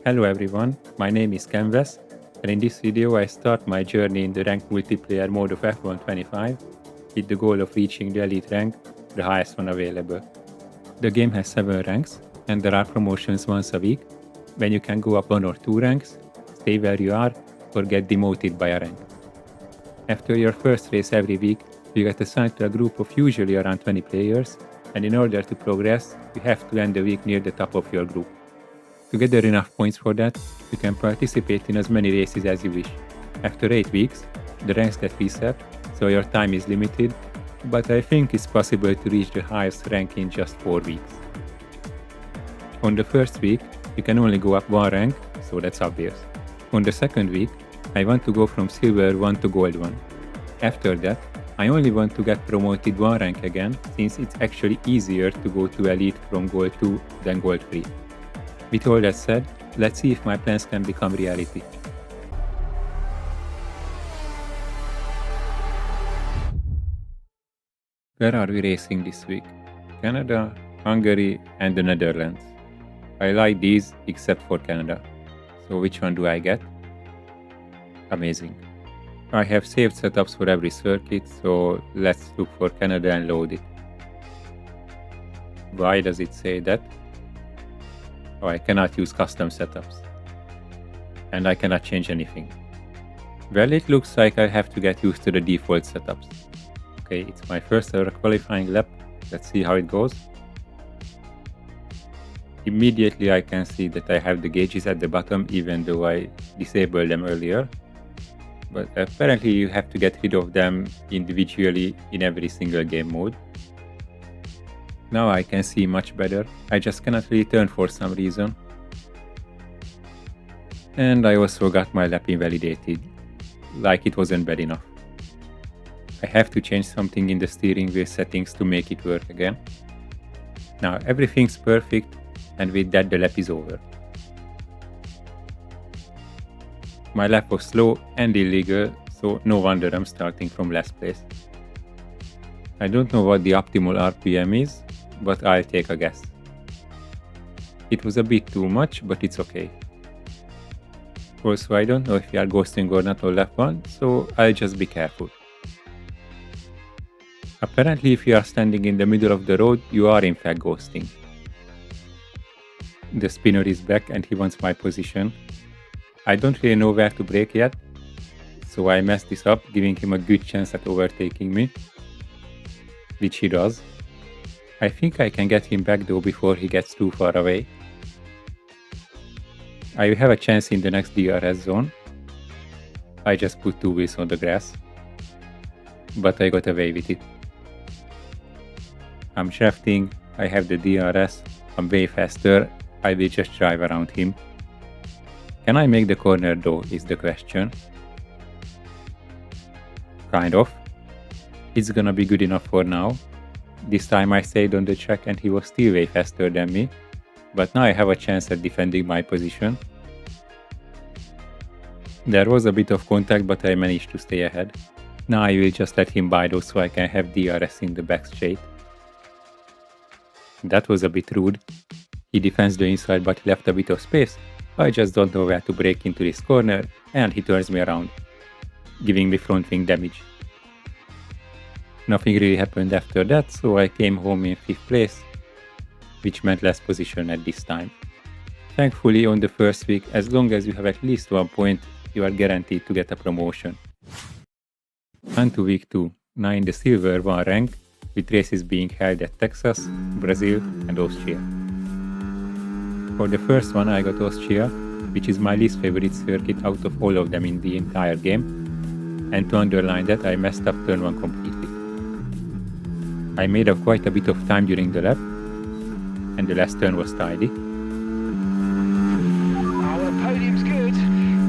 Hello everyone, my name is Canvas, and in this video I start my journey in the ranked multiplayer mode of F1 25 with the goal of reaching the Elite Rank, the highest one available. The game has 7 ranks, and there are promotions once a week, when you can go up 1 or 2 ranks, stay where you are, or get demoted by a rank. After your first race every week, you get assigned to a group of usually around 20 players, and in order to progress, you have to end the week near the top of your group. To gather enough points for that, you can participate in as many races as you wish. After 8 weeks, the ranks get reset, so your time is limited, but I think it's possible to reach the highest rank in just 4 weeks. On the first week, you can only go up 1 rank, so that's obvious. On the second week, I want to go from Silver 1 to Gold 1. After that, I only want to get promoted 1 rank again, since it's actually easier to go to Elite from Gold 2 than Gold 3. With all that said, let's see if my plans can become reality. Where are we racing this week? Canada, Hungary, and the Netherlands. I like these except for Canada. So which one do I get? Amazing. I have saved setups for every circuit, so let's look for Canada and load it. Why does it say that? Oh, I cannot use custom setups. And I cannot change anything. Well, it looks like I have to get used to the default setups. Okay, it's my first ever qualifying lap. Let's see how it goes. Immediately I can see that I have the gauges at the bottom even though I disabled them earlier. But apparently you have to get rid of them individually in every single game mode. Now I can see much better, I just cannot really turn for some reason. And I also got my lap invalidated, like it wasn't bad enough. I have to change something in the steering wheel settings to make it work again. Now everything's perfect, and with that the lap is over. My lap was slow and illegal, so no wonder I'm starting from last place. I don't know what the optimal RPM is, but I'll take a guess. It was a bit too much, but it's okay. Also, I don't know if you are ghosting or not on lap 1, so I'll just be careful. Apparently, if you are standing in the middle of the road, you are in fact ghosting. The spinner is back and he wants my position. I don't really know where to brake yet, so I messed this up, giving him a good chance at overtaking me, which he does. I think I can get him back though before he gets too far away. I will have a chance in the next DRS zone. I just put 2 wheels on the grass, but I got away with it. I'm shafting, I have the DRS, I'm way faster, I will just drive around him. Can I make the corner though, is the question. Kind of. It's gonna be good enough for now. This time I stayed on the track and he was still way faster than me, but now I have a chance at defending my position. There was a bit of contact, but I managed to stay ahead. Now I will just let him by though so I can have DRS in the back straight. That was a bit rude. He defends the inside but he left a bit of space. I just don't know where to brake into this corner and he turns me around, giving me front wing damage. Nothing really happened after that, so I came home in 5th place, which meant last position at this time. Thankfully, on the first week, as long as you have at least 1 point, you are guaranteed to get a promotion. On to week 2, now in the Silver 1 rank, with races being held at Texas, Brazil and Austria. For the first one I got Austria, which is my least favorite circuit out of all of them in the entire game, and to underline that I messed up turn 1 completely. I made up quite a bit of time during the lap, and the last turn was tidy. Oh, well, the podium's good,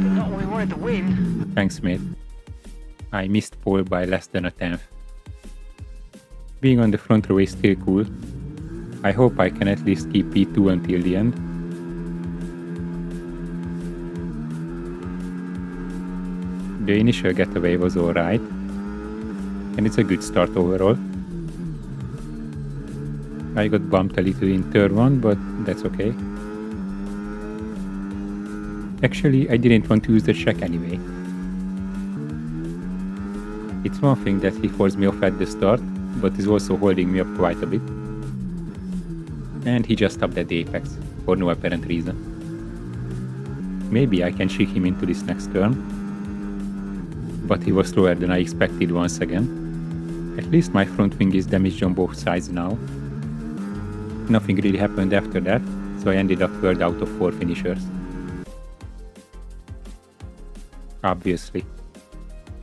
but not when we wanted to win. Thanks mate. I missed pole by less than a tenth. Being on the front row is still cool. I hope I can at least keep P2 until the end. The initial getaway was alright, and it's a good start overall. I got bumped a little in turn 1, but that's okay. Actually, I didn't want to use the check anyway. It's one thing that he forced me off at the start, but is also holding me up quite a bit. And he just stopped at the apex, for no apparent reason. Maybe I can trick him into this next turn. But he was slower than I expected once again. At least my front wing is damaged on both sides now. Nothing really happened after that, so I ended up third out of 4 finishers. Obviously,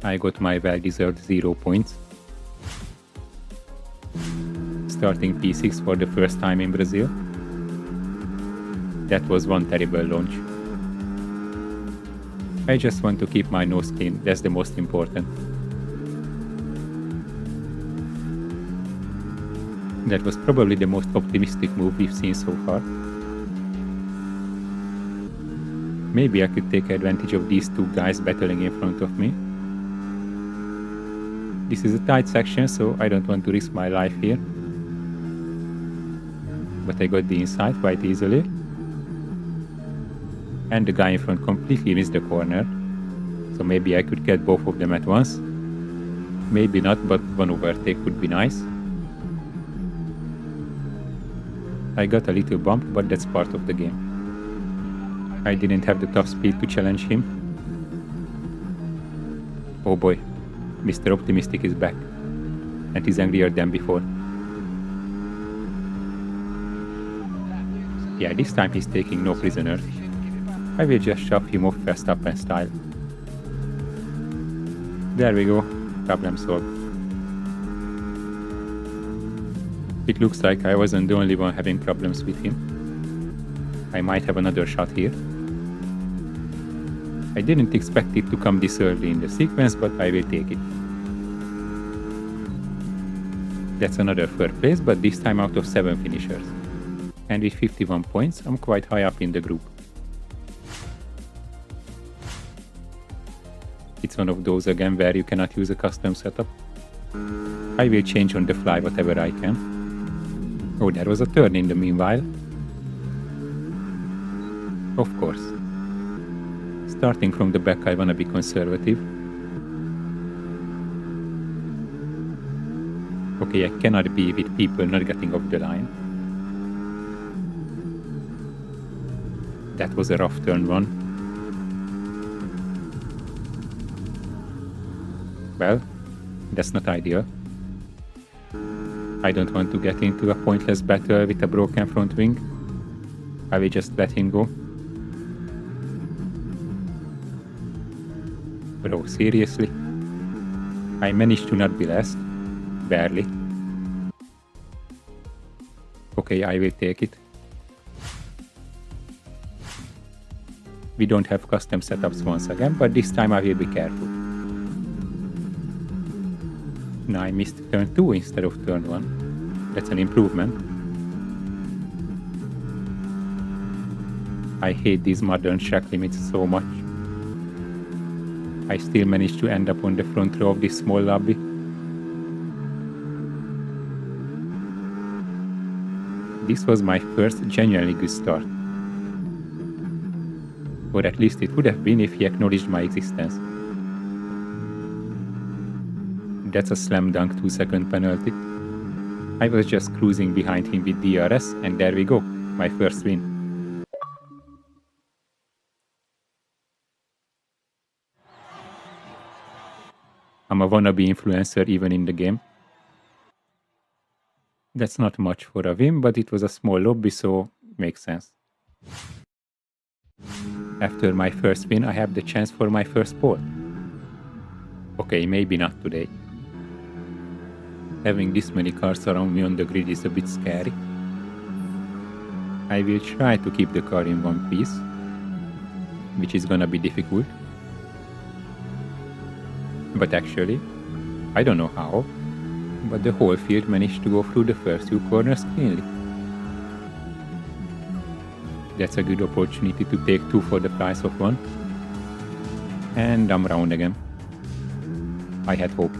I got my well-deserved 0 points. Starting P6 for the first time in Brazil. That was one terrible launch. I just want to keep my nose clean, that's the most important. That was probably the most optimistic move we've seen so far. Maybe I could take advantage of these two guys battling in front of me. This is a tight section, so I don't want to risk my life here. But I got the inside quite easily. And the guy in front completely missed the corner. So maybe I could get both of them at once. Maybe not, but one overtake would be nice. I got a little bump, but that's part of the game. I didn't have the top speed to challenge him. Oh boy, Mr. Optimistic is back. And he's angrier than before. Yeah, this time he's taking no prisoners. I will just shove him off Verstappen style. There we go, problem solved. It looks like I wasn't the only one having problems with him. I might have another shot here. I didn't expect it to come this early in the sequence, but I will take it. That's another third place, but this time out of 7 finishers. And with 51 points, I'm quite high up in the group. It's one of those again where you cannot use a custom setup. I will change on the fly whatever I can. Oh, there was a turn in the meanwhile. Of course. Starting from the back, I wanna be conservative. Okay, I cannot be with people not getting off the line. That was a rough turn one. Well, that's not ideal. I don't want to get into a pointless battle with a broken front wing. I will just let him go. Bro, seriously? I managed to not be last. Barely. Okay, I will take it. We don't have custom setups once again, but this time I will be careful. Now I missed turn 2 instead of turn 1. That's an improvement. I hate these modern track limits so much. I still managed to end up on the front row of this small lobby. This was my first genuinely good start. Or at least it would have been if he acknowledged my existence. That's a slam dunk 2-second penalty. I was just cruising behind him with DRS, and there we go, my first win. I'm a wannabe influencer even in the game. That's not much for a win, but it was a small lobby, so makes sense. After my first win, I have the chance for my first pole. Okay, maybe not today. Having this many cars around me on the grid is a bit scary. I will try to keep the car in one piece, which is gonna be difficult. But actually, I don't know how, but the whole field managed to go through the first 2 corners cleanly. That's a good opportunity to take 2 for the price of 1. And I'm round again. I had hope.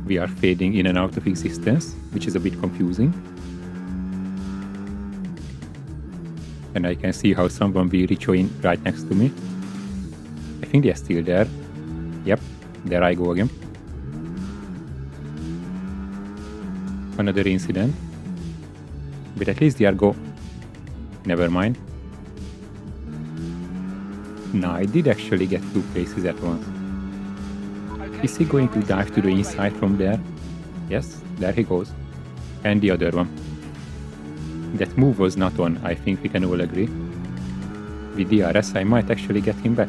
We are fading in and out of existence, which is a bit confusing. And I can see how someone will reach in right next to me. I think they're still there. Yep, there I go again. Another incident. But at least they are go. Never mind. No, I did actually get 2 places at once. Is he going to dive to the inside from there? Yes, there he goes. And the other one. That move was not on, I think we can all agree. With DRS, I might actually get him back.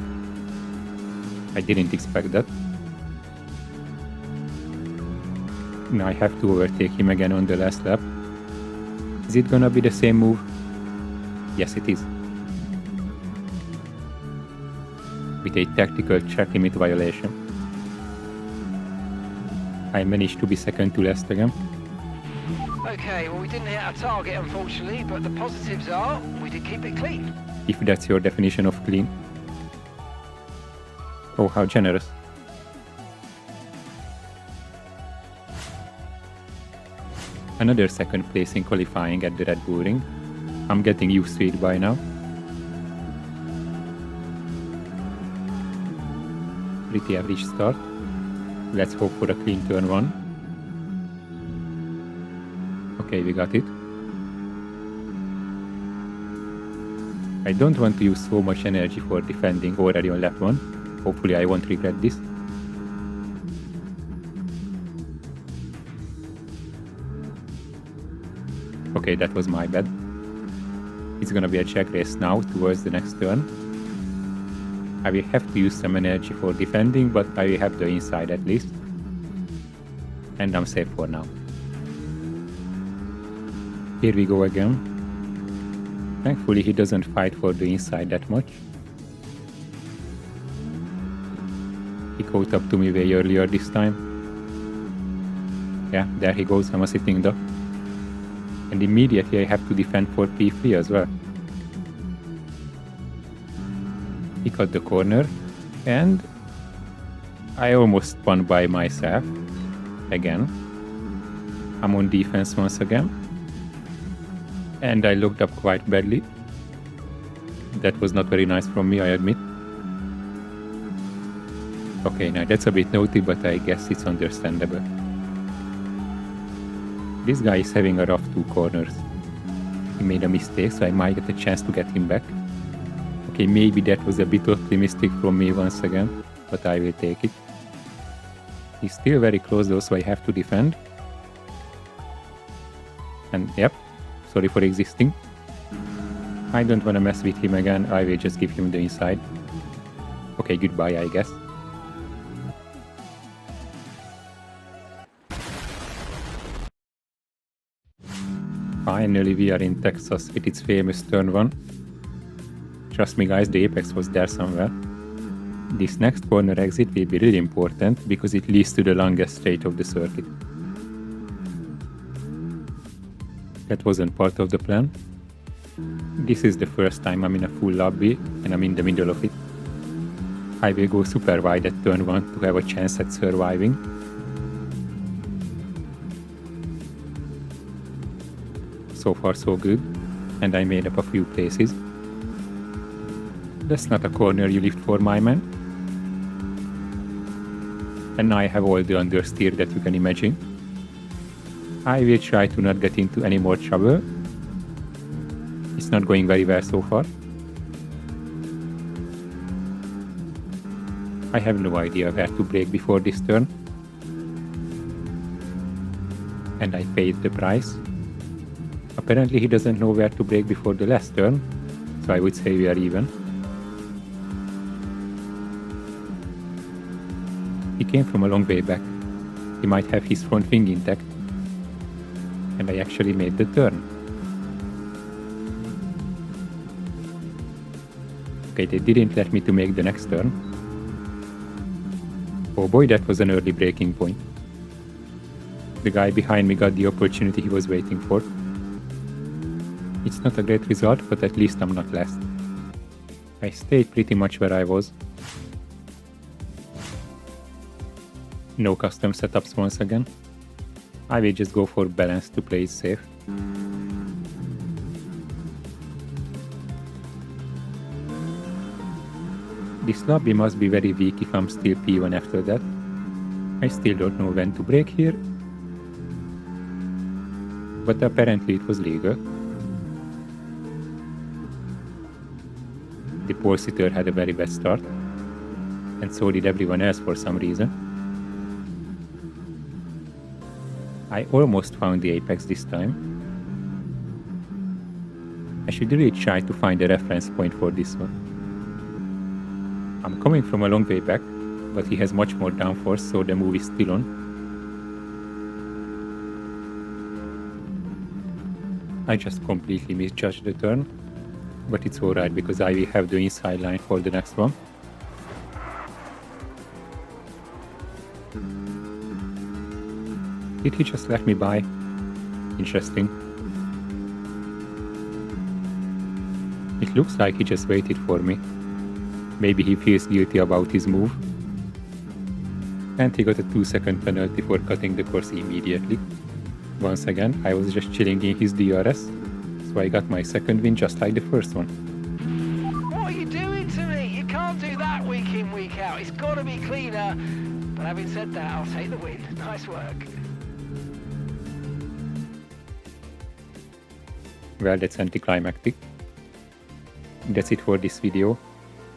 I didn't expect that. Now I have to overtake him again on the last lap. Is it gonna be the same move? Yes, it is. With a tactical track limit violation. I managed to be second to last again. Okay, well, we didn't hit our target, unfortunately, but the positives are we did keep it clean. If that's your definition of clean. Oh, how generous. Another second place in qualifying at the Red Bull Ring. I'm getting used to it by now. Pretty average start. Let's hope for a clean turn 1. Okay, we got it. I don't want to use so much energy for defending already on lap 1. Hopefully I won't regret this. Okay, that was my bad. It's gonna be a check race now towards the next turn. I will have to use some energy for defending, but I will have the inside at least. And I'm safe for now. Here we go again. Thankfully he doesn't fight for the inside that much. He caught up to me way earlier this time. Yeah, there he goes, I'm a sitting duck. And immediately I have to defend for P3 as well. He cut the corner and I almost spun by myself again. I'm on defense once again. And I looked up quite badly. That was not very nice from me, I admit. Okay, now that's a bit naughty, but I guess it's understandable. This guy is having a rough 2 corners. He made a mistake, so I might get a chance to get him back. Okay, maybe that was a bit optimistic from me once again, but I will take it. He's still very close though, so I have to defend. And yep, sorry for existing. I don't want to mess with him again, I will just give him the inside. Okay, goodbye, I guess. Finally we are in Texas with its famous turn 1. Trust me guys, the apex was there somewhere. This next corner exit will be really important because it leads to the longest straight of the circuit. That wasn't part of the plan. This is the first time I'm in a full lobby and I'm in the middle of it. I will go super wide at turn 1 to have a chance at surviving. So far so good, and I made up a few places. That's not a corner you lift for, my man. And now I have all the understeer that you can imagine. I will try to not get into any more trouble. It's not going very well so far. I have no idea where to brake before this turn. And I paid the price. Apparently he doesn't know where to brake before the last turn, so I would say we are even. He came from a long way back. He might have his front wing intact. And I actually made the turn. Okay, they didn't let me to make the next turn. Oh boy, that was an early braking point. The guy behind me got the opportunity he was waiting for. It's not a great result, but at least I'm not last. I stayed pretty much where I was. No custom setups once again. I will just go for balance to play it safe. This lobby must be very weak if I'm still P1 after that. I still don't know when to break here. But apparently it was legal. The pole sitter had a very bad start. And so did everyone else for some reason. I almost found the apex this time. I should really try to find a reference point for this one. I'm coming from a long way back, but he has much more downforce, so the move is still on. I just completely misjudged the turn, but it's alright because I will have the inside line for the next one. Did he just let me by? Interesting. It looks like he just waited for me. Maybe he feels guilty about his move. And he got a 2-second penalty for cutting the course immediately. Once again, I was just chilling in his DRS, so I got my second win just like the first one. What are you doing to me? You can't do that week in, week out. It's got to be cleaner. But having said that, I'll take the win. Nice work. Well, that's anticlimactic. That's it for this video.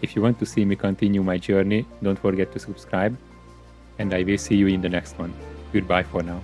If you want to see me continue my journey, don't forget to subscribe. And I will see you in the next one. Goodbye for now.